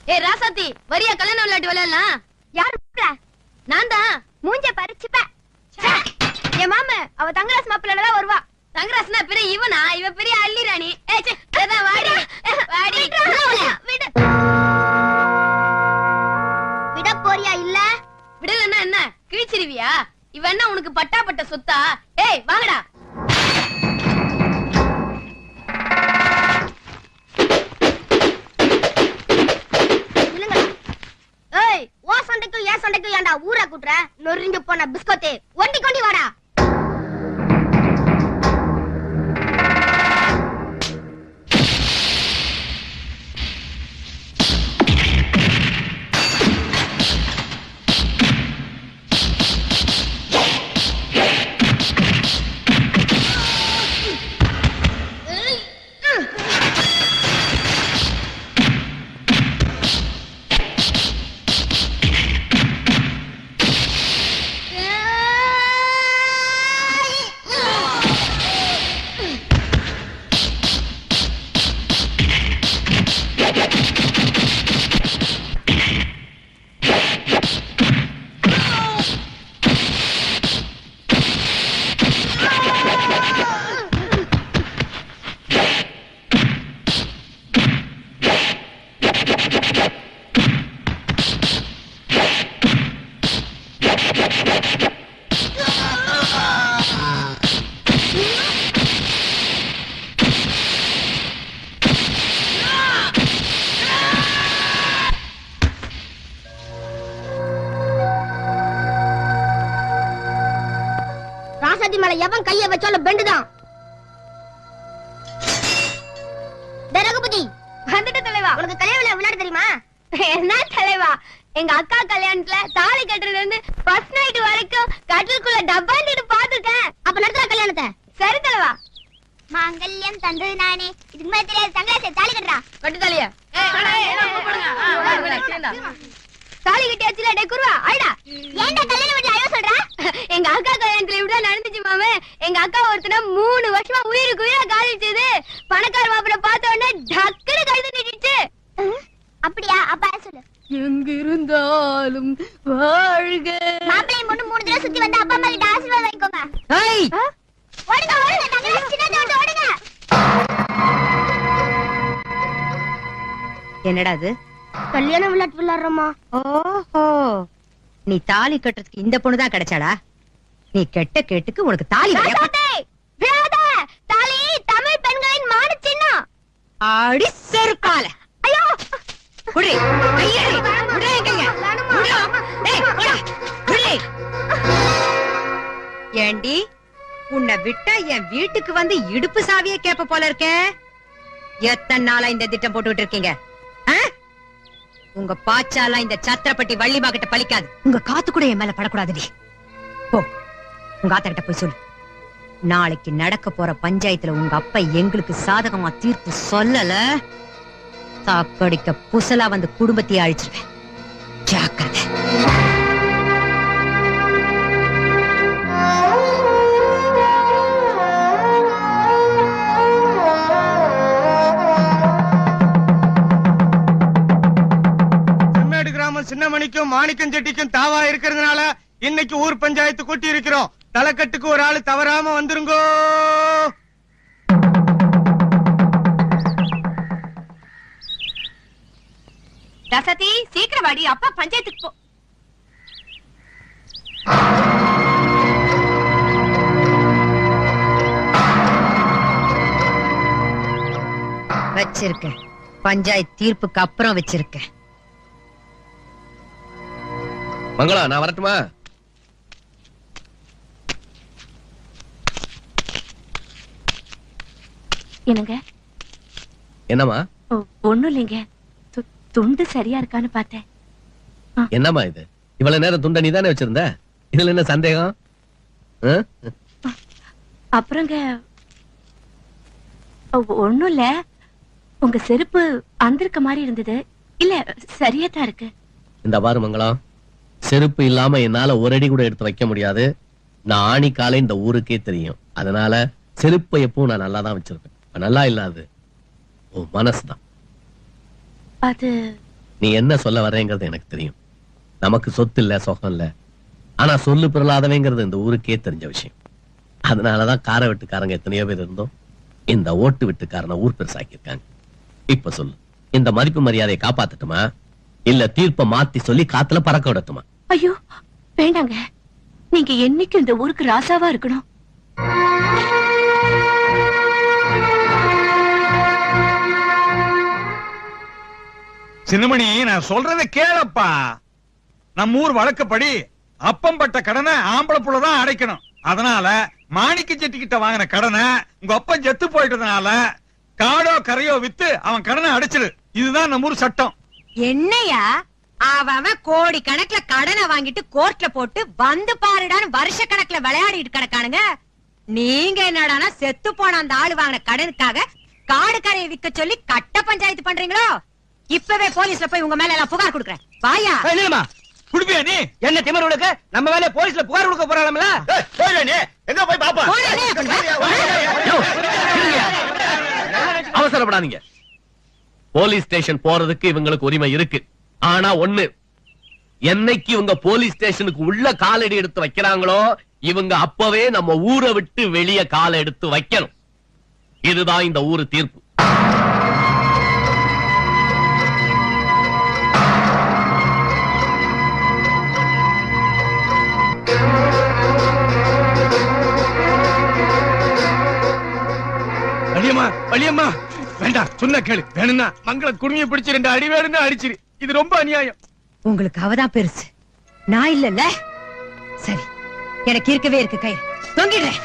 ஏ ராசாத்தி, வரியா கல்யாணம் விளையாட்டு விளையாடலாம்? யாரு? நான் தான். மூஞ்ச பறிச்சுப்ப. என் மாமா அவ தங்கராசு மாப்பிள்ளை வருவா. தங்கராசனா பெரிய இவனா? இவ பெரிய அள்ளி ராணி. அதான் வாடி வாடி. விட போறியா? இல்ல விடலன்னா என்ன கிழிச்சிருவியா? இவ என்ன உனக்கு பட்டாப்பட்ட சொத்தா? ஏய் வாங்கடா. ஏன் சண்டைக்கு ஏன்டா ஊரா கூட்டுற? நொறுஞ்சு போன பிஸ்கோத்து ஒண்டி கொண்டி வாடா. எவன் கைய வச்சாலும் பெண்டுதான். ரகுபதி வந்துட்டு தலைவா. உனக்கு கல்யாணம் விளையாட தெரியுமா? என்ன தலைவா, எங்க அக்கா கல்யாணத்துல தாலி கட்டுறதுல இருந்து ஃபர்ஸ்ட் நைட் வரைக்கும் கட்டிலுக்குள்ள டப்பாண்டிட்டு பாத்துட்டேன். அப்ப நடத்துற கல்யாணத்தை. சரி தலைவா. மாங்கல்யம் தந்தது நானே. இதுக்கு மேல தெரியாது. தங்கராசே தாலி கட்டுறா. கட்டு தாலியா? தாலி கட்டியாச்சுல. டே குருவா ஐடா. ஏன்டா கல்யாணம் வீட்ல ஐயோ சொல்ற? எங்க அக்கா கல்யாணத்துல இப்படி நடந்துச்சு மாமே. எங்க அக்கா ஒருத்தன 3 வருஷமா உயிருக்கு உயிரா காதலிச்சது. பணக்கார மாப்பிள பார்த்த உடனே டக்குனு கழுத்து நீட்டிச்சு. அப்படியா? அப்ப சொல்லு. எங்க இருந்தாலும் வாழ்க. மாப்பிளையும் பொண்ணு 3 தடவை சுத்தி வந்து அப்பா அம்மா கிட்ட ஆசீர்வாதம் வாங்கிக்கோங்க. ஏய் ஓடுங்க ஓடுங்க. தங்கராசு சின்னதை விட்டு ஓடுங்க. என்னடா அது? கல்யாணம் விளையாட்டு விளையாடுறோமா? ஓஹோ, நீ தாலி கட்டுறதுக்கு இந்த பொண்ணுதான் கிடைச்சாடா? நீ கெட்ட கேட்டுக்கு உனக்கு தாலி தாலி தமிழ் பெண்களின் மான சின்னம். ஆடி செருப்பால. ஐயோ குடி ஐயே குடிங்க. ஏண்டி, உன்னை விட்டா என் வீட்டுக்கு வந்து இடுப்பு சாவியே கேப்ப போல இருக்க. எத்தனை நாளா இந்த திட்டம் போட்டுக்கிட்டு இருக்கீங்க? உங்க பாச்சாலாம் இந்த சத்திரப்பட்டி வள்ளிமா கிட்ட பலிக்காது. உங்க காத்து கூட என் மேல படக்கூடாதுடி. போ, உங்க ஆத்த கிட்ட போய் சொல்லு. நாளைக்கு நடக்க போற பஞ்சாயத்துல உங்க அப்பா எங்களுக்கு சாதகமா தீர்ப்பு சொல்லல, சாக்கடிக்க புசலா வந்து குடும்பத்தையே அழிச்சிருவேன். ஜாக்கிரதை. சின்னமணிக்கும் மாணிக்கம் செட்டிக்கும் தாவா இருக்கிறதுனால இன்னைக்கு ஊர் பஞ்சாயத்து கூட்டி இருக்கிறோம். தலைக்கட்டுக்கு ஒரு ஆளு தவறாம வந்துருங்கோ. ரசதி சீக்கிரம் வாடி, அப்பா பஞ்சாயத்துக்கு போ. வச்சிருக்கேன். பஞ்சாயத்து தீர்ப்புக்கு அப்புறம் வச்சிருக்கேன். மங்களா, நான் வரட்டுமா? என்னங்க? என்னம்மா? ஒண்ணும் இல்லைங்க, துண்டு சரியா இருக்கான்னு பார்த்தேன். என்னம்மா இது? இவ்வளவு நேரம் துண்ட நீ தானே வச்சிருந்த, இதுல என்ன சந்தேகம்? அப்புறங்க ஒண்ணும் இல்ல, உங்க செருப்பு அந்திருக்க மாதிரி இருந்தது. இல்ல சரியா தான் இருக்கு. இந்த பாரு மங்களம், செருப்பு இல்லாம என்னால ஒரு அடி கூட எடுத்து வைக்க முடியாது. நான் ஆணி காலை இந்த ஊருக்கே தெரியும். அதனால செருப்பை எப்பவும் நான் நல்லா தான் வச்சிருப்பேன். நல்லா இல்லாது ஓ மனசுதான். அது நீ என்ன சொல்ல வர்றேங்கிறது எனக்கு தெரியும். நமக்கு சொத்து இல்ல, சொகம் இல்ல. ஆனா சொல்லு பிறலாதவைங்கிறது இந்த ஊருக்கே தெரிஞ்ச விஷயம். அதனாலதான் கார வெட்டுக்காரங்க எத்தனையோ பேர் இருந்தோம் இந்த ஓட்டு வெட்டுக்காரனை ஊர் பெருசாக்கியிருக்காங்க. இப்ப சொல்லு, இந்த மதிப்பு மரியாதையை காப்பாத்தட்டுமா இல்ல தீர்ப்பை மாத்தி சொல்லி காத்துல பறக்க விடட்டுமா? ஐயோ வேண்டாங்க, நீங்க என்னைக்கும் இந்த ஊருக்கு ராசாவா இருக்கணும். சின்னமணி, நான் சொல்றத கேளப்பா. நம்ம ஊர் வழக்கப்படி அப்பம் பட்ட கடனை ஆம்பளை புள்ளதான் அடைக்கணும். அதனால மாணிக்க செட்டிக்கிட்ட வாங்கின கடனை உங்க அப்பன் செத்து போயிட்டதுனால காடோ கரையோ வித்து அவன் கடனை அடைச்சிடு. இதுதான் நம்ம ஊர் சட்டம். என்னையா அவன் கோடி கணக்குல கடனை வாங்கிட்டு கோர்ட்ல போட்டு வந்து பாருடான்னு வருஷ கணக்குல விளையாடிட்டு கிடக்கானுங்க. நீங்க என்னடானா செத்து போன அந்த ஆளு வாங்கின கடனுக்காக காடு கரையை விக்க சொல்லி கட்ட பஞ்சாயத்து பண்றீங்களோ? இப்பவே போலீஸ்ல போய் உங்க மேல எல்லாம் புகார் கொடுக்கறேன். வாயா குடுப்பியா நீ? என்ன திமிருக்கு? நம்ம வேலைய போலீஸ்ல புகார் கொடுக்க போறாங்கல்ல? எங்க போய் பாப்பா? அவசரப்படாதீங்க. போலீஸ் ஸ்டேஷன் போறதுக்கு இவங்களுக்கு உரிமை இருக்கு. ஆனா ஒண்ணு, என்னைக்கு இவங்க போலீஸ் ஸ்டேஷனுக்கு உள்ள காலடி எடுத்து வைக்கிறாங்களோ இவங்க அப்பவே நம்ம ஊரை விட்டு வெளியே காலை எடுத்து வைக்கணும். இதுதான் இந்த ஊரு தீர்ப்பு. வலியம்மா வேண்டாம், சொன்ன கேளு. வேணும்னா மங்கள குடுமையை பிடிச்சு 2 அடி வேணும்னு அடிச்சிரு. இது ரொம்ப அநியாயம். உங்களுக்கு அவதான் பெருசு, நான் இல்லல்ல. சரி, எனக்கு இருக்கவே இருக்கு கை தொங்கிடுறேன்.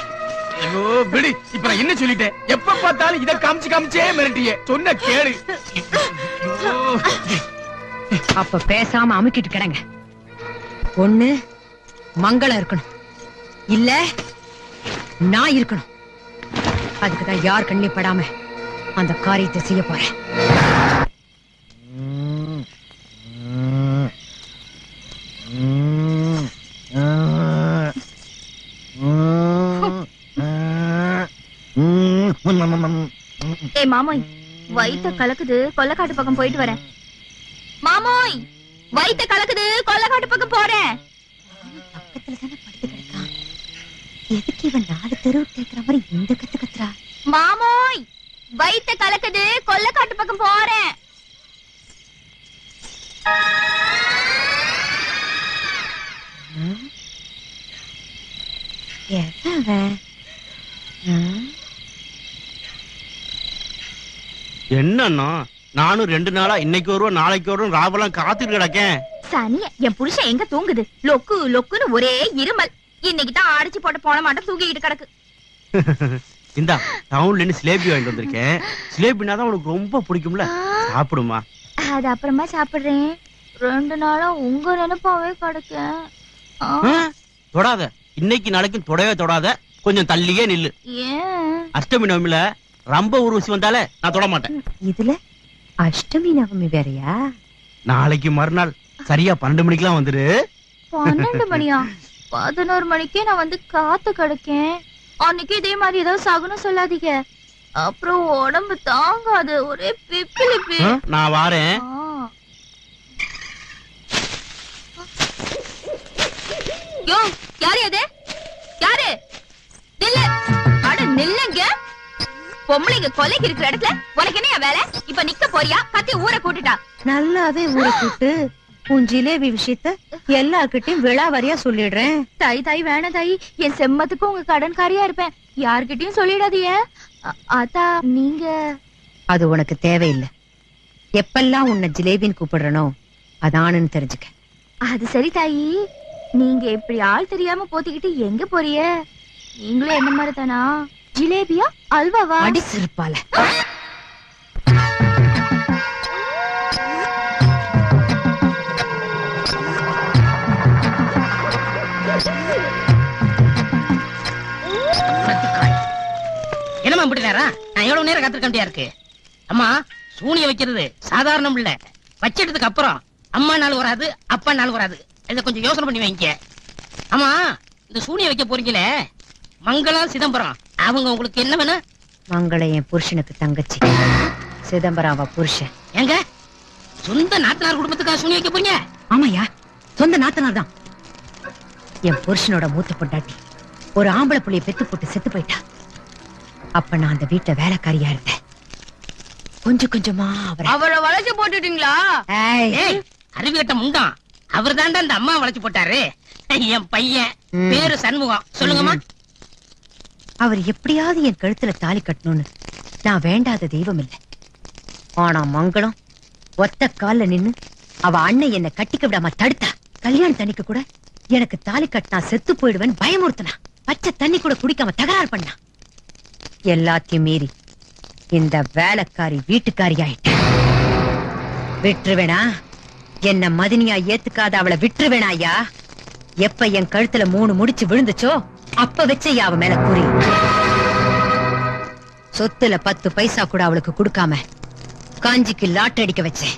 ஐயோ விடு, இப்ப நான் என்ன சொல்லிட்டேன்? எப்ப பார்த்தாலும் இத காமிச்சே மிரட்டியே. சொன்ன கேளு. அப்ப பேசாம அமுக்கிட்டு கிடங்க. ஒண்ணு மங்களம் இருக்கணும், இல்ல நான் இருக்கணும். அதுக்குதான் யார் கண்ணி படாம அந்த காரியத்தை செய்ய போறேன். ஏய் மாமோய், வயித்த கலக்குது, கொல்லக்காட்டு பக்கம் போயிட்டு வரேன். மாமோய், வயித்த கலக்குது, கொல்லக்காட்டு பக்கம் போறேன். பக்கத்துல தானே படுத்து கிடக்கான். எதுக்கு இவன் 4 தெருவு கேட்கிற மாதிரி இந்த கத்து கத்துறா? மாமோய், வயித்த கலக்குது, கொல்லக்காட்டு பக்கம் போறேன். என்னன்னா நானும் 2 நாளா இன்னைக்கு வருவோம் நாளைக்கு வருவோம் ராவெல்லாம் காத்துட்டு கிடக்கேன். சனிய, என் புருஷன் எங்க தூங்குது? லொக்கு லொக்குன்னு ஒரே இருமல். இன்னைக்கு தான் அடிச்சு போட்டு போன மாட்டோம் தூங்கிட்டு கிடக்கு. இந்தா டவுன்ல இருந்து சிலேபி வாங்கிட்டு வந்திருக்கேன். சிலேபினாதான் உனக்கு ரொம்ப பிடிக்கும்ல, சாப்பிடுமா? அது அப்புறமா சாப்பிடுறேன். 2 நாளா உங்க நினைப்பாவே கிடக்கேன். தொடாத, இன்னைக்கு நாளைக்கும் தொடவே தொடாத, கொஞ்சம் தள்ளியே நில்லு. ஏன்? அஷ்டமி நவமில ரொம்ப ஊர்வசி வந்தாலே நான் தொட மாட்டேன். இதுல அஷ்டமி நவமி வேறையா? நாளைக்கு மறுநாள் சரியா 12 மணிக்கெல்லாம் வந்துரு. 12 மணியா? 11 மணிக்கே நான் வந்து காத்து கிடக்கேன். அன்னைக்கு இதே மாதிரி ஏதாவது சகுனம் சொல்லாதீங்க, அப்புறம் உடம்பு தாங்காது. ஒரே பிப்பிலிப்பி. நான் வாரேன். யோ, யாரு அது? யாரு? நில்லு. அட நில்லுங்க. பொம்பளைங்க கொலைக்கு இருக்கிற இடத்துல உனக்கு என்ன வேலை? இப்ப நிக்க போறியா? கத்தி ஊரை கூட்டிட்டா. நல்லாவே ஊரை கூட்டு உன் ஜிலேபி விஷயத்த எல்லார்கிட்டயும் விழாவாரியா சொல்லிடுறேன். தாய் தாய் வேணாம் தாய், என் செம்மத்துக்கு உங்க கடன்காரியா இருப்பேன். யார்கிட்டயும் சொல்லிடாதீங்க. ஆத்தா நீங்க. அது உனக்கு தேவையில்லை. எப்பெல்லாம் உன்னை ஜிலேபின்னு கூப்பிடுறனோ அதானுன்னு தெரிஞ்சுக்க. அது சரி தாயி, நீங்க இப்படி ஆள் தெரியாம போத்திக்கிட்டு எங்க போறிய? நீங்களும் என்ன மாதிரி தானா? ஜிலேபியா அல்வாவா? அடி சிரிப்பால. என்னமா இப்படி நேரம்? நான் எவ்வளவு நேரம் காத்திருக்க வேண்டியா இருக்கு? அம்மா, சூனிய வைக்கிறது சாதாரணம் இல்ல. வச்சிட்டதுக்கு அப்புறம் அம்மா நாள் வராது, அப்பா நாள் வராது. இத கொஞ்சம் யோசனை பண்ணி வைங்க. ஆமா, இந்த சூனிய வைக்க போறீங்களே, மங்களம் சிதம்பரம், அவங்க உங்களுக்கு என்ன வேணும்? மங்கள என் புருஷனுக்கு தங்கச்சி, சிதம்பரம் அவ புருஷன். எங்க சொந்த நாத்தனார் குடும்பத்துக்கா சூனி வைக்க போறீங்க? ஆமாயா, சொந்த நாத்தனார் தான். என் புருஷனோட மூத்த பொண்டாட்டி ஒரு ஆம்பளை புள்ளைய பெத்து போட்டு செத்து போயிட்டா. அப்ப நான் அந்த வீட்டை வேலைக்காரியா இருந்தேன். கொஞ்சம் கொஞ்சமா அவரை வளைச்சு போட்டுட்டீங்களா? ஏய், அறிவு கட்ட முண்டான். அவர் தாண்டா அந்த அம்மா வளைச்சு போட்டாரு. என் பையன் பேரு சண்முகம். சொல்லுங்கம்மா. அவர் எப்படியாவது என் கழுத்துல தாலி கட்டணும்னு நான் வேண்டாத தெய்வம் இல்லை. ஆனா மங்களம் ஒத்த கால்ல நின்னு அவ அண்ணன் என்ன கட்டிக்க விடாம தடுத்தா. கல்யாண தண்ணிக்கு கூட எனக்கு தாலி கட்டினா செத்து போயிடுவேன் பயமுறுத்தினா. பச்சை தண்ணி கூட குடிக்காம தகராறு பண்ணா. எல்லாத்தையும் மீறி இந்த வேலைக்காரி வீட்டுக்காரி ஆயிட்ட. விட்டுருவேனா? என்ன மதினியா ஏத்துக்காத அவளை விட்டுருவேனா ஐயா? எப்ப என் கழுத்துல 3 முடிச்சு விழுந்துச்சோ அப்ப வச்சையா அவ மேல குறி. சொத்துல 10 பைசா கூட அவளுக்கு கொடுக்காம காஞ்சிக்கு லாட்டரி அடிக்க வச்சேன்.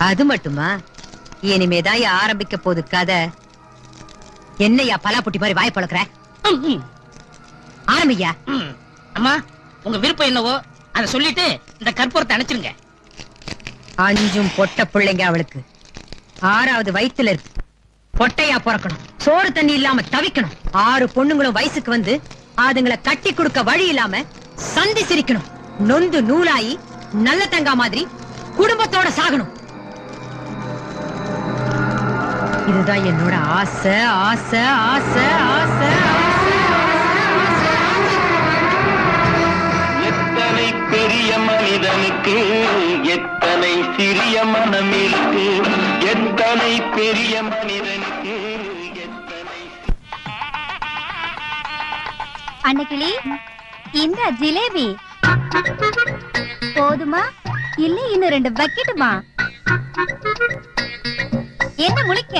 அது மட்டுமா, இனிமேதான் ஆரம்பிக்க போது கதை. என்னையா பலாப்புட்டி மாதிரி வாய் பழக்கிற? ஆரம்பியா. அம்மா, உங்க விருப்பம் என்னவோ அதை சொல்லிட்டு இந்த கற்பூரத்தை அணைச்சிருங்க. 5 பொட்ட பிள்ளைங்க அவளுக்கு. 6வது வயித்துல இருக்கு. பொட்டையா பிறக்கணும், சோறு தண்ணி இல்லாம தவிக்கணும். 6 பொண்ணுங்களும் வயசுக்கு வந்து அதுங்களை கட்டி கொடுக்க வழி இல்லாம சந்தி சிரிக்கணும். நொந்து நூலாயி நல்ல தங்கா மாதிரி குடும்பத்தோட சாகணும். இதுதான் என்னோட ஆசை ஆசை ஆசை ஆசை. எத்தனை பெரிய மனிதனுக்கு எத்தனை சிறிய மனம் இருக்கு. எத்தனை பெரிய மனிதனுக்கு எத்தனை. அன்னைக்கிளி, இந்த ஜிலேபி போதுமா இல்ல இன்னும் 2 பக்கெட்டுமா? என்ன முழிக்க?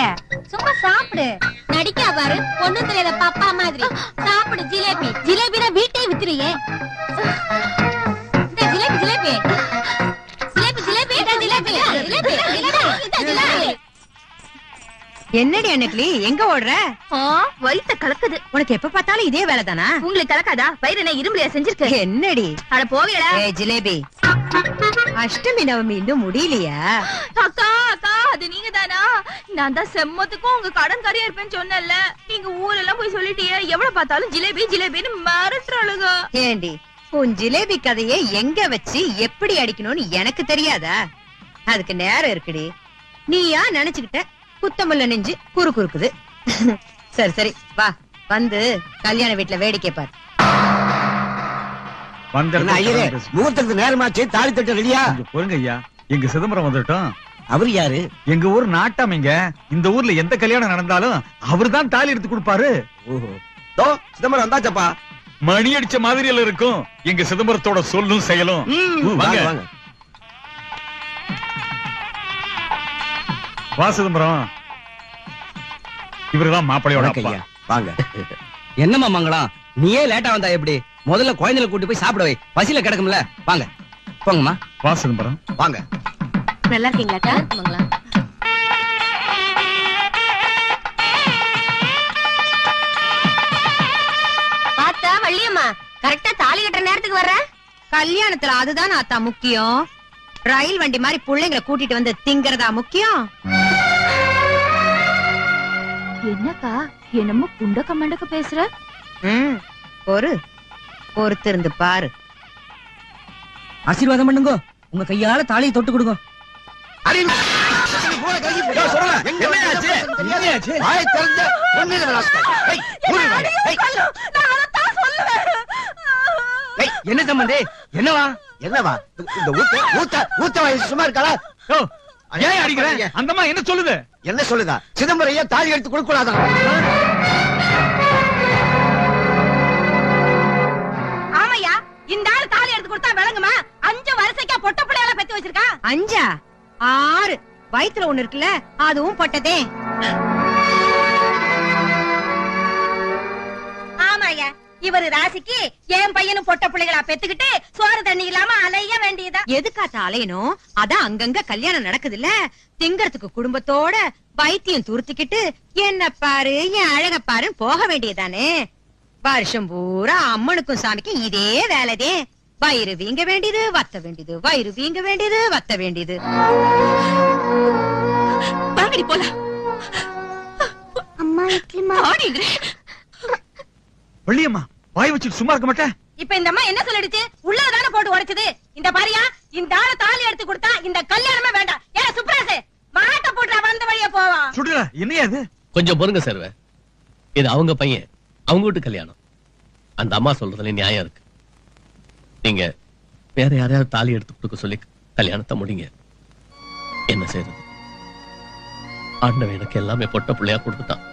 சும்மா சாப்பிடு. நடிக்கா பாரு, ஒண்ணும் தெரியாத பாப்பா மாதிரி. சாப்பிடு ஜிலேபி. ஜிலேபினா வீட்டே வித்துறியே. இந்த ஜிலேபி ஜிலேபி ஜிலேபி ஜிலேபி ஜிலேபி ஜிலேபி ஜிலேபி. என்னடி அன்னைக்கு எங்க ஓடுற? வயித்த கலக்குது. உனக்கு எப்ப பார்த்தாலும் இதே வேலை தானா? உங்களுக்கு கலக்காதா? வயிறு என்ன இரும்புலையா செஞ்சிருக்க? என்னடி அட போவியடா. ஜிலேபி, அஷ்டமி நவமி இன்னும் முடியலையா? அக்கா அக்கா, அது நீங்க தானா? நான் தான் செம்மத்துக்கும் உங்க கடன்காரியா இருப்பேன்னு சொன்னேன்ல. நீங்க ஊரெல்லாம் போய் சொல்லிட்டீங்க. எவ்வளவு பார்த்தாலும் ஜிலேபி ஜிலேபின்னு மிரட்டுறாளுங்க. ஏண்டி, உன் ஜிலேபி கதையை எங்க வச்சு எப்படி அடிக்கணும்னு எனக்கு தெரியாதா? அதுக்கு நேரம் இருக்குடி. நீயா நினைச்சுக்கிட்ட குத்தமுள்ள நெஞ்சு குறு குறுக்குது. சரி சரி, வா வந்து கல்யாண வீட்டுல வேடிக்கை பாரு. முகூர்த்தத்துக்கு நேரமாச்சு, தாலி தட்ட ரெடியா? பொறுங்க ஐயா, எங்க சிதம்பரம் வந்துட்டோம். அவர் யாரு? எங்க ஊர் நாட்டாமைங்க. இந்த ஊர்ல எந்த கல்யாணம் நடந்தாலும் அவர்தான் தாலி எடுத்து கொடுப்பாரு. ஓஹோ, சிதம்பரம் வந்தாச்சப்பா. மணி அடிச்ச மாதிரியில இருக்கும் எங்க சிதம்பரத்தோட சொல்லும் செயலும். வாங்க வாங்க. வா சிதம்பரம், இவருதான் மாப்பிளையோட அப்பா. வாங்க. என்னம்மா மங்களம், நீயே லேட்டா வந்தா எப்படி? முதல்ல குழந்தைகளை கூட்டி போய் சாப்பிட வை, பசியில கிடக்கும்ல. வாங்க போங்கம்மா. வா சிதம்பரம், வாங்க. நல்லா இருக்கீங்களாக்கா? பார்த்தா வள்ளியம்மா கரெக்டா தாலி கட்டுற நேரத்துக்கு வர்ற. கல்யாணத்துல அதுதான் ஆத்தா முக்கியம். ரயில் வண்டி மாதிரி பிள்ளைங்களை கூட்டிட்டு வந்து திங்கறதா முக்கியம். என்னக்கா என்னமோ புண்டக்க மண்டக்க பேசுற? பொறுத்திருந்து பாரு. ஆசீர்வாதம் பண்ணுங்க, உங்க கையால தாலியை தொட்டு கொடுங்க. என்ன சம்பந்தி? என்னவா என்னவா? இந்த ஊத்த வயசு சும்மா இருக்காளா? ஏன் அடிக்கிறேன்? அந்தம்மா என்ன சொல்லுது? என்ன சொல்லுதா? சிதம்பரம் தாலி எடுத்து கொடுக்கூடாதான். ஆமையா, இந்த ஆள் தாலி எடுத்து கொடுத்தா விளங்குமா? 5 வருஷக்கா பொட்ட பிள்ளையால பெத்து வச்சிருக்கா. 5 6 வயித்துல ஒண்ணு இருக்குல்ல, அதுவும் பொட்டதே. ஆமாயா, இவரு ராசிக்கு என் பையனும் பொட்ட பிள்ளைகளா பெத்துக்கிட்டு சோறு தண்ணி இல்லாம அலைய வேண்டியதா. எதுக்காத்த அலையணும்? அதான் அங்கங்க கல்யாணம் நடக்குதுல்ல, திங்கறதுக்கு குடும்பத்தோட வைத்தியம் துருத்திக்கிட்டு என்ன பாரு என் அழக பாருன்னு போக வேண்டியதானே. வருஷம் பூரா அம்மனுக்கும் சாமிக்கும் இதே வேலைதே. வயிறு வீங்க வேண்டியது வத்த வேண்டியது, வயிறு வீங்க வேண்டியது வத்த வேண்டியது. வாங்கடி போலாம். அம்மா இட்லிமா. வள்ளியம்மா வாய் வச்சுட்டு சும்மா இருக்க மாட்டேன். இப்ப இந்த அம்மா என்ன சொல்லிடுச்சு? உள்ளதான போட்டு உடைச்சது. இந்த பாரியா, இந்த ஆள தாலி எடுத்து கொடுத்தா இந்த கல்யாணமே வேண்டாம். ஏ சுப்ராசே, மாட்ட போட்டு வந்த வழியா போவான். சுடுல என்னையா இது? கொஞ்சம் பொறுங்க சர்வ. இது அவங்க பையன், அவங்க வீட்டு கல்யாணம். அந்த அம்மா சொல்றதுல நியாயம் இருக்கு. நீங்க வேற யாரையாவது தாலி எடுத்து கொடுக்க சொல்லி கல்யாணத்தை முடிங்க. என்ன செய்யறது? ஆண்டவன் எனக்கு எல்லாமே பொட்ட பிள்ளையா கொடுத்துட்டான்.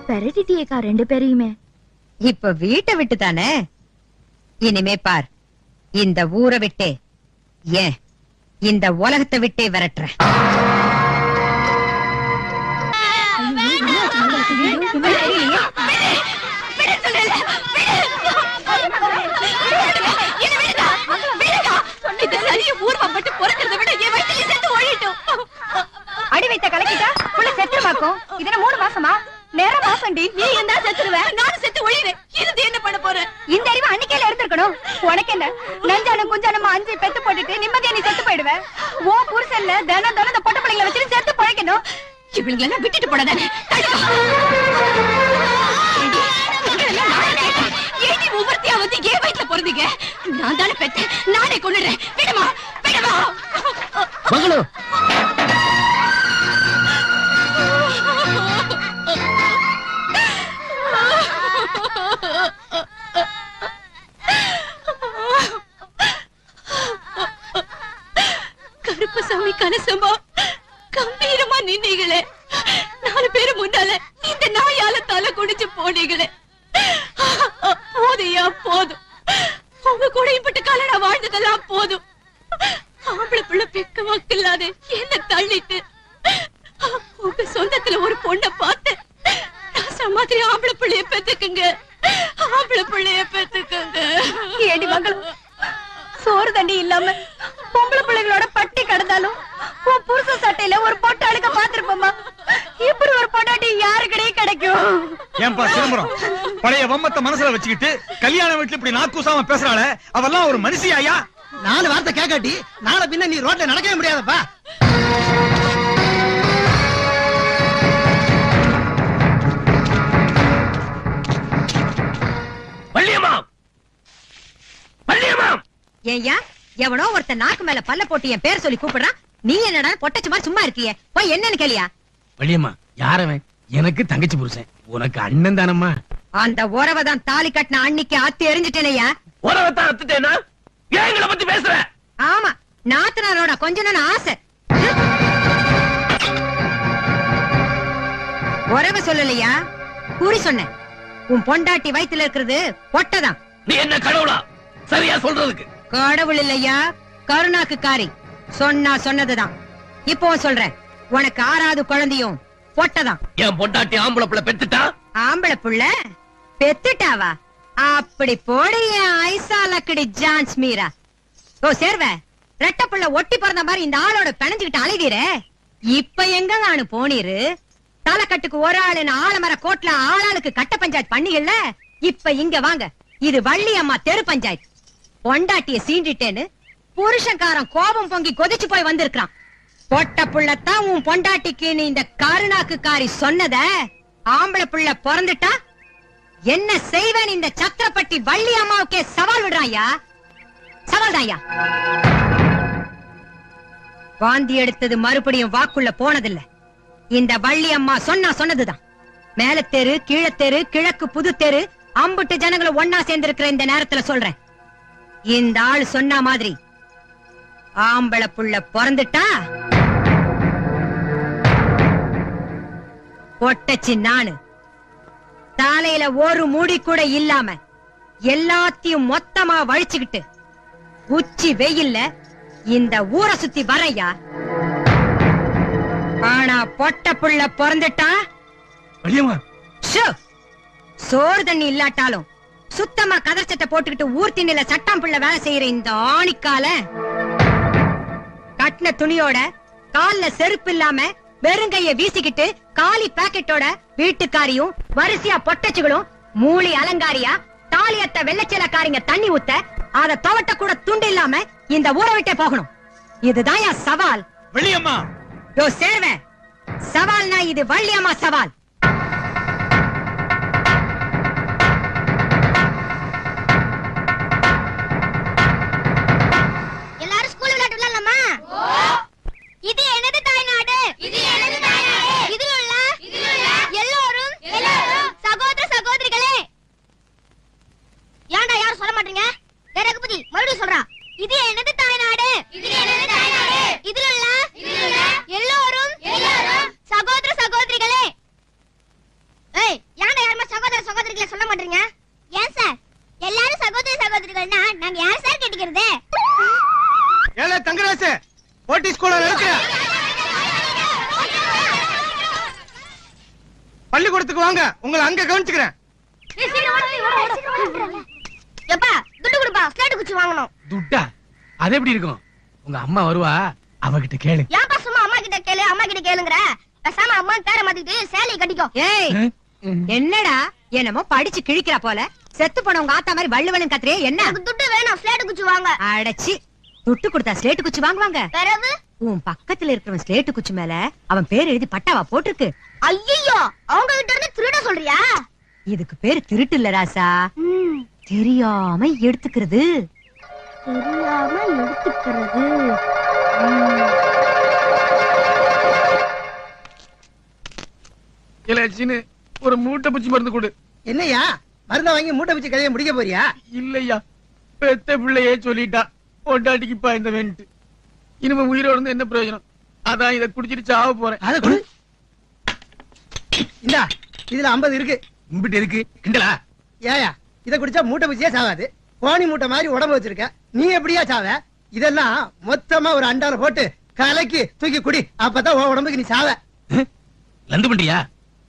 பெரட்டிட்டியேக்கா ரெண்டு பேரையுமே. இப்ப வீட்டை விட்டு தானே, இனிமே பார், இந்த ஊரை விட்டே, ஏன் இந்த உலகத்தை விட்டே விரட்டுற. அடி வைத்த கலக்கிட்டா புள்ள செத்துருமாக்கும். இதுல 3 மாசமா நேர மாசம்டி. நீ இருந்தா செத்துருவ, நானும் செத்து ஒழிவேன். இது என்ன பண்ண போற? இந்த அறிவு அன்னைக்கேல இருந்திருக்கணும். உனக்கு என்ன நஞ்சானம் குஞ்சானமா 5 பெத்து போட்டுட்டு நிம்மதியா நீ செத்து போயிடுவ. ஓ புருஷன்ல தினம் தினம் இந்த பொட்ட பிள்ளைங்களை வச்சு சேர்த்து பழைக்கணும். இவங்களை எல்லாம் விட்டுட்டு போடாதானே. ஒவ்வொருத்தையா வந்து ஏன் வயிற்றுல பிறந்தீங்க? நான் தானே பெத்தேன், நானே கொண்டுறேன். விடுமா விடுமா. மகளோ கருப்பசாமி கனசமா கம்பீரமா நின்னீங்களே. 4 பேரு முன்னால இந்த நாயால தலை குடிச்சு போனீங்களே. போதையா போதும். உங்க கூட இப்பட்ட காலம் வாழ்ந்ததெல்லாம் போதும். ஆம்பளை பிள்ளை பெக்க வாக்கில்லாத என்ன தள்ளிட்டு உங்க சொந்தத்துல ஒரு பொண்ணை பார்த்து மாதிரி ஆம்பளை பிள்ளைய பெத்துக்குங்க, ஆம்பளை பிள்ளைய பெத்துக்குங்க. ஏடி மங்களம், சோறு தண்ணி இல்லாம பொம்பளை பிள்ளைகளோட பட்டி கடந்தாலும் உன் புருஷ சட்டையில ஒரு பொட்டு அழுக்க பாத்திருப்போமா? இப்படி ஒரு பொண்டாட்டி யாருக்கிடையே கிடைக்கும்? ஏன்பா சிதம்பரம், பழைய வம்மத்தை மனசுல வச்சுக்கிட்டு கல்யாண வீட்டுல இப்படி நாக்கூசாம பேசுறாளே, அவெல்லாம் ஒரு மனுஷியாயா? 4 வார்த்தை கேட்காட்டி நாளை பின்ன நீ ரோட்ல நடக்கவே முடியாதப்பா. ஏய்யா, எவனோ ஒருத்த நாக்கு மேல பல்ல போட்டு என் பேர் சொல்லி கூப்பிடுறான். நீ என்னடா பொட்டச்சு மாதிரி சும்மா இருக்கியே? போய் என்னன்னு கேளியா? வள்ளியம்மா, யாரவன்? எனக்கு தங்கச்சி புருஷன், உனக்கு அண்ணன் தானம்மா. அந்த உறவைதான் தாலி கட்டின அன்னைக்கு அத்து எரிஞ்சிட்டேனையா. உறவைத்தான் அத்துட்டேனா? ஏன் எங்களை பத்தி பேசுற? ஆமா, நாத்தனாரோட கொஞ்சம் ஆசை. உறவை சொல்லலையா, குறி சொன்ன. உன் பொண்டாட்டி வயித்துல இருக்கிறது பொட்டதான். நீ என்ன கடவுளா சரியா சொல்றதுக்கு? கடவுள் இல்லையா, கருணாக்கு காரி. சொன்னா சொன்னதுதான். இப்போ சொல்றேன், உனக்கு 6வது குழந்தையும் பொட்டதான். என் பொண்டாட்டி ஆம்பளை பிள்ளை பெத்துட்டா? ஆம்பளை புள்ள பெத்துட்டாவா? அப்படி போடு என் ஐசா லக்கடி ஜான்ஸ் மீரா. ஓ சேர்வ, ரெட்ட புள்ள ஒட்டி பிறந்த மாதிரி இந்த ஆளோட பிணைஞ்சுக்கிட்டு அழகிற. இப்ப எங்க நானு போனீரு? தலைக்கட்டுக்கு ஒரு ஆளுன்னு ஆலமர கோட்ல ஆளாளுக்கு கட்ட பஞ்சாயத்து பண்ணிக்கல. இப்ப இங்க வாங்க, இது வள்ளியம்மா தெரு பஞ்சாயத்து. பொண்டாட்டிய சீண்டிட்டேன்னு புருஷன்காரன் கோபம் பொங்கி கொதிச்சு போய் வந்திருக்கான். பொட்ட புள்ளத்தான் உன் பொண்டாட்டிக்கு நீ இந்த கருணாக்கு காரி சொன்னத. ஆம்பளை புள்ள பிறந்துட்டா என்ன செய்வேன்? இந்த சத்திரப்பட்டி வள்ளி அம்மாவுக்கே சவால் விடுறாயா? சவால் தாயா. வாந்தி எடுத்தது மறுபடியும் வாக்குள்ள போனதில்ல. இந்த வள்ளி அம்மா சொன்னதுதான். மேலத்தேரு கீழத்தேரு கிழக்கு புதுத்தேரு அம்புட்டு ஜனங்களை ஒன்னா சேர்ந்திருக்கிற இந்த நேரத்துல சொல்றேன், இந்த ஆள் சொன்ன மாதிரி ஆம்பளை புள்ள பிறந்துட்டா பொட்டச்சி நானு. தலையில ஒரு மூடி கூட இல்லாம எல்லாத்தையும் மொத்தமா வழிச்சுக்கிட்டு உச்சி வெயில்ல இந்த ஊரை சுத்தி வரையா. ஆனா பொட்ட புள்ள பிறந்துட்டா சோறு தண்ணி இல்லாட்டாலும் சுத்தமா கதர் சட்டை போட்டுக்கிட்டு ஊர் திண்ணில சட்டம் புள்ள வேலை செய்யற இந்த ஆணிக்கால கட்டின துணியோட கால்ல செருப்பு இல்லாம வெறுங்கைய வீசிக்கிட்டு காலி பாக்கெட்டோட வீட்டுக்காரியும் வரிசையா பொட்டச்சுகளும் மூலி அலங்காரியா தாலியத்த வெள்ளச்சேலக்காரிங்க தண்ணி ஊத்த அத துவட்ட கூட துண்டு இல்லாம இந்த ஊரை விட்டே போகணும். இதுதான் என் சவால். வெளியம்மா யோ சேர்வேன், சவால்னா இது வள்ளியம்மா சவால். எல்லாரும் ஸ்கூல் விளையாட்டு விளையாடலாமா? இது என்னது தாய்நாடு? இது என்னது தாய்நாடு? இதில் உள்ள எல்லோரும் சகோதர சகோதரிகளே. ஏன்டா யாரும் சொல்ல மாட்டீங்க? டேய் ரகுபதி மறுபடியும் சொல்றா. இது என்னது தாய்நாடு? இது என்னது தாய்நாடு? இதில் உள்ள எல்லோரும் சகோதர சகோதரிகளே. ஏய் ஏன்டா யாருமே சகோதர சகோதரிகளே சொல்ல மாட்டீங்க? ஏன் சார் எல்லாரும் சகோதர சகோதரிகள்னா நாங்க யார் சார் கேட்டுக்கிறது? ஏலே தங்கராசு, போட்டி ஸ்கூல்ல நடக்குற பள்ளிக்கூடத்துக்கு வாங்க, உங்களை அங்க கவனிச்சுக்கிறேன். எப்பா துட்டு கொடுப்பா, ஸ்லேட் குச்சி வாங்கணும். துட்டா? அது எப்படி இருக்கும்? உங்க அம்மா வருவா, அவகிட்ட கேளு. ஏன்பா சும்மா அம்மா கிட்ட கேளு அம்மா கிட்ட கேளுங்கற? பேசாம அம்மா பேர மாத்திட்டு சேலை கட்டிக்கோ. ஏய் என்னடா என்னமோ படிச்சு கிழிக்கிறா போல, செத்து போன உங்க ஆத்தா மாதிரி வள்ளுவனும் கத்துறே என்ன? எனக்கு துட்டு வேணும், ஸ்லேட் குச்சி வாங்க. அடச்சி, துட்டு கொடுத்தா ஸ்லேட்டு குச்சி வாங்குவாங்க? பிறகு உன் பக்கத்துல இருக்கிறவன் ஸ்லேட்டு குச்சி மேல அவன் பேர் எழுதி பட்டாவா போட்டிருக்கு. ஐயோ அவங்க கிட்ட இருந்து திருட சொல்றியா? இதுக்கு பேரு திருட்டு இல்ல ராசா, தெரியாம எடுத்துக்கிறது. தெரியாம எடுத்துக்கிறது. இலச்சின்னு ஒரு மூட்டை பூச்சி மருந்து கொடு. என்னையா மருந்த வாங்கி மூட்டை பிச்சு கதையை முடிக்க போறியா? இல்லையா, பெத்த பிள்ளையே சொல்லிட்டா பொண்டாட்டிக்கு பாய்ந்த வேண்டு. இனிமே உயிரோடு இருந்து என்ன பிரயோஜனம்? அதான் இதை குடிச்சிட்டு சாவ போறேன். அத கொடு. இந்தா இதுல 50 இருக்கு. இம்பிட்டு இருக்கு கிண்டலா? ஏயா இத குடிச்சா மூட்டை பிச்சியே சாவாது. கோணி மூட்டை மாதிரி உடம்பு வச்சிருக்க, நீ எப்படியா சாவ? இதெல்லாம் மொத்தமா ஒரு அண்டால போட்டு கலக்கி தூக்கி குடி, அப்பதான் உன் உடம்புக்கு நீ சாவ. லந்து பண்டியா?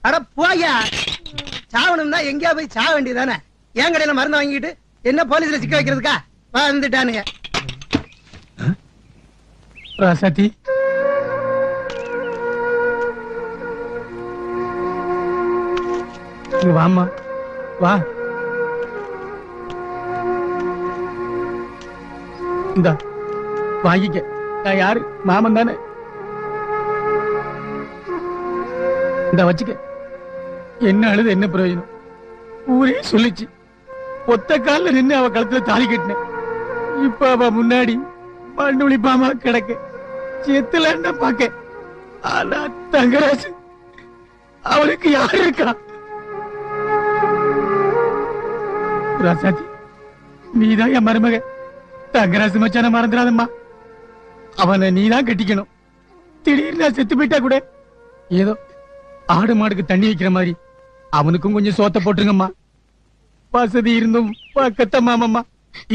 அட போயா, சாவணும்னா எங்கேயா போய் சாவ வேண்டியதானே? என் கடையில மருந்து வாங்கிட்டு என்ன போலீஸ்ல சிக்க வைக்கிறதுக்கா வந்துட்டானுங்க. ராசாத்தி, வாமா வா. இந்தா வாங்கிக்க. நான் யாரு? மாமன் தானே. இந்த வச்சுக்க. என்ன அழுது என்ன பிரயோஜனம்? ஊரே சொல்லிச்சு. ஒத்த கால நின்று அவ கழுத்துல தாலி கட்டினேன். இப்ப அவ முன்னாடி மண்ணுளி பாமா கிடக்க செத்துல பாக்க. ஆனா தங்கராசு அவளுக்கு யாரு இருக்கா? ராசாத்தி, நீதான் என் மருமக. தங்கராசு மச்சான மறந்துடாதம்மா. அவனை நீதான் கட்டிக்கணும். திடீர்னு நான் செத்து போயிட்டா கூட ஏதோ ஆடு மாடுக்கு தண்ணி வைக்கிற மாதிரி அவனுக்கும் கொஞ்சம் சோத்த போட்டுருங்கம்மா. வசதி இருந்தும் பக்கத்த மாமம்மா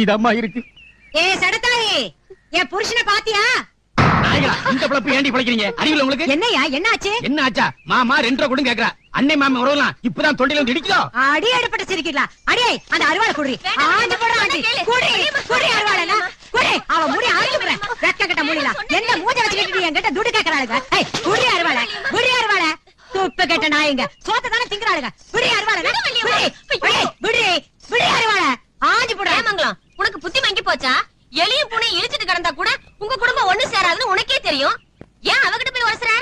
இதம்மா இருக்கு. ஏ சடத்தாரி, என் புருஷனை பாத்தியா? இந்த பிளப்பு ஏண்டி பிழைக்கிறீங்க? அறிவுல உங்களுக்கு என்னையா என்ன ஆச்சு? என்ன ஆச்சா? மாமா 2 கூட கேக்குறா. அன்னை மாமா உறவலாம் இப்பதான் தொண்டில வந்து இடிக்குதோ. அடி அடிப்பட்ட சிரிக்கிறா. அடியே அந்த அருவாளை குடுறி. ஆஞ்சு போடுற ஆண்டி. குடி குடி அருவாளை. குடி அவ முடி ஆஞ்சு போற. ரெக்க கட்ட முடியல. என்ன மூஞ்ச வச்சிட்டு என்கிட்ட துடு கேக்குறாளுங்க. ஏய் குடி அருவாளை. குடி அருவாளை. துப்பு கேட்ட நாயங்க. சோத்த தான திங்கறாளுங்க. குடி அருவாளை. குடி குடி குடி குடி அருவாளை. ஆஞ்சு போடுற. ஏமங்கலம், உனக்கு புத்தி மங்கி போச்சா? எலியும் பூனை இழுச்சிட்டு கிடந்தா கூட உங்க குடும்பம் ஒண்ணு சேராதுன்னு உனக்கே தெரியும். ஏன் அவகிட்ட போய் உரசுற?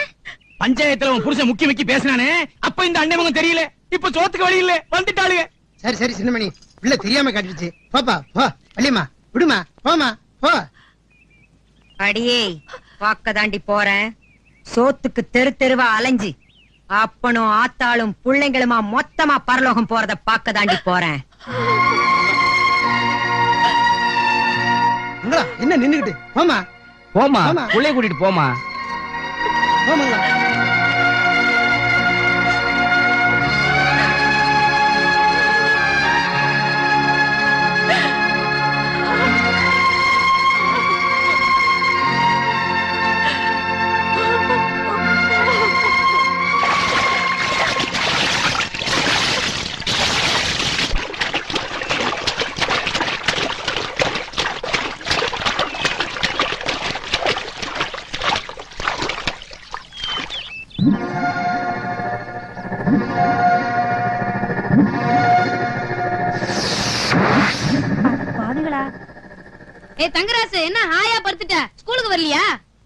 பஞ்சாயத்துல உன் புருஷன் முக்கி முக்கி பேசினானே, அப்ப இந்த அண்ணன் மகன் தெரியல. இப்ப சோத்துக்கு வழி இல்ல, வந்துட்டாளுங்க. சரி சரி சின்னமணி, பிள்ளை தெரியாம காட்டிடுச்சு. பாப்பா போ, வள்ளியம்மா விடுமா, போமா போ. அடியே பாக்க தாண்டி போறேன். சோத்துக்கு தெரு தெருவா அலைஞ்சு அப்பனும் ஆத்தாளும் பிள்ளைங்களுமா மொத்தமா பரலோகம் போறத பாக்க தாண்டி போறேன். என்ன நின்னுகிட்டு? போமா போமா, புள்ளைய கூட்டிட்டு போமா. போமாங்களா? பாவிகளா. ஏய் தங்கராசு, என்ன ஹாயா படுத்துட்ட? ஸ்கூலுக்கு வரலையா?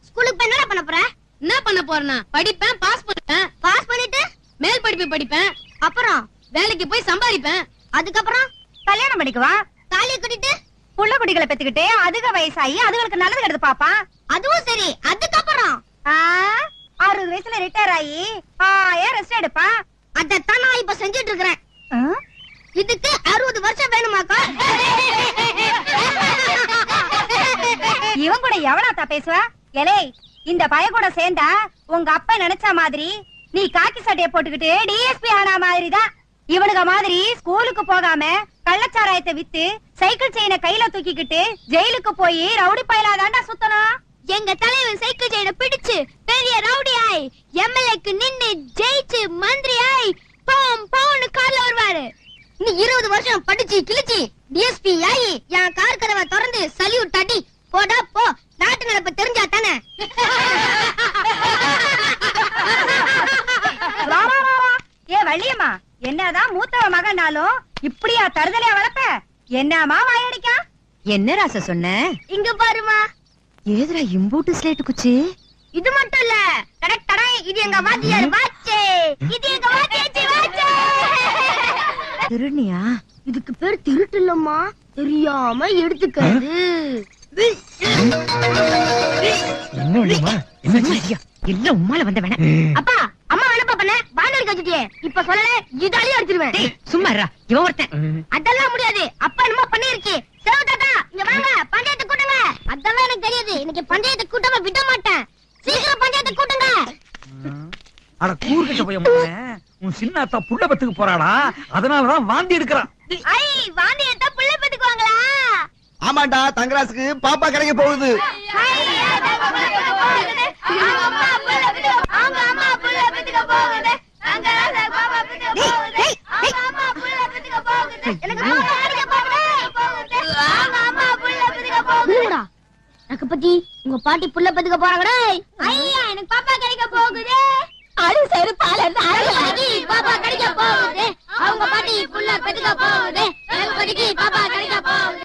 ஸ்கூலுக்கு போய் என்ன பண்ண போற? என்ன பண்ண போறேன்னா படிப்பேன், பாஸ் பண்ணுவேன். பாஸ் பண்ணிட்டு மேல் படிப்பு படிப்பேன், அப்புறம் வேலைக்கு போய் சம்பாதிப்பேன். அதுக்கப்புறம் கல்யாணம் பண்ணிக்குவா, தாலியை கட்டிட்டு புள்ள குடிகளை பெத்துக்கிட்டு அதுக வயசாகி அதுகளுக்கு நல்லது கெடுத்து பாப்பா. அதுவும் சரி. அதுக்கப்புறம் 60 வயசுல ரிட்டையர் ஆகி 1000 ரெஸ்ட் எடுப்பா. அதத்தான் நான் இப்ப செஞ்சுட்டு இருக்கிறேன். இதுக்கு 60 வருஷம் வேணுமாக்கா? இவன் கூட எவனாத்தா பேசுவ? எலே, இந்த பய கூட சேர்ந்தா உங்க அப்பா நினைச்ச மாதிரி நீ காக்கி சட்டையை போட்டுக்கிட்டு டிஎஸ்பி ஆனா மாதிரிதான். இவனுங்க மாதிரி ஸ்கூலுக்கு போகாம கள்ளச்சாராயத்தை வித்து சைக்கிள் செயினை கையில தூக்கிக்கிட்டு ஜெயிலுக்கு போய் ரவுடி பயலாதாண்டா சுத்தணும். எங்க தலைவன் சைக்கிள் செயினை பிடிச்சு பெரிய ரவுடி ஆய் எம்எல்ஏக்கு நின்னு ஜெயிச்சு மந்திரி ஆய் பாம் பாம்னு கார்ல வருவாரு. நீ 20 வருஷம் படிச்சு கிழிச்சு டிஎஸ்பி ஆயி என் கார் கதவை திறந்து சல்யூட் தட்டி போடா போ. நாட்டு நடப்பு தெரிஞ்சா தானே. ஏ வள்ளியம்மா, என்னதான் மூத்தவ மகனாலும் இப்படியா தருதலையா வளர்ப்ப? என்னமா வாயடிக்கா? என்ன ராசா சொன்ன? இங்க பாருமா. ஏதுடா இம்பூட்டு ஸ்லேட்டு குச்சி? இது மட்டும் இல்ல, கரெக்டா இது எங்க வாத்தியார் வாச்சே. இது எங்க வாத்தியாச்சி வாச்சே. திருநியா? இதுக்கு பேர் திருட்டு இல்லம்மா, தெரியாம எடுத்துக்கிறது. எல்லாம் உம்மால வந்த வேணா. அப்பா, அம்மா என்னப்பா பண்ண? பானல் கட்டிட்டியே, இப்ப சொல்லல இதாலியும் அடிச்சிருவேன். சும்மாரா, இவன் ஒருத்தன். அதெல்லாம் முடியாது. அப்பா என்னமோ பண்ணிருச்சு. சேவு தாத்தா, இங்க வாங்க, பஞ்சாயத்து கூட்டுங்க. அதெல்லாம் எனக்கு தெரியாது. இன்னைக்கு பஞ்சாயத்து கூட்டாம விட மாட்டேன். சீக்கிரம் பஞ்சாயத்து கூட்டுங்க. அட கூர்கிட்ட போய் உன் சின்ன அத்தா புள்ள பத்துக்கு போறாடா, அதனாலதான் வாந்தி எடுக்கிறான். ஐ, வாந்தி எடுத்தா புள்ள பெத்துக்குவாங்களா? ஆமாண்டா, தங்கராசுக்கு பாப்பா கிடைக்க போகுது. உங்க பாட்டி புள்ள பெத்துக்க போறாங்கடா. ஐயா, எனக்கு பாப்பா கிடைக்க போகுது. அது சரி, பாப்பா கிடைக்க போகுது. அவங்க பாட்டி புள்ள பெத்துக்க போகுது. பாப்பா கிடைக்க போகுது.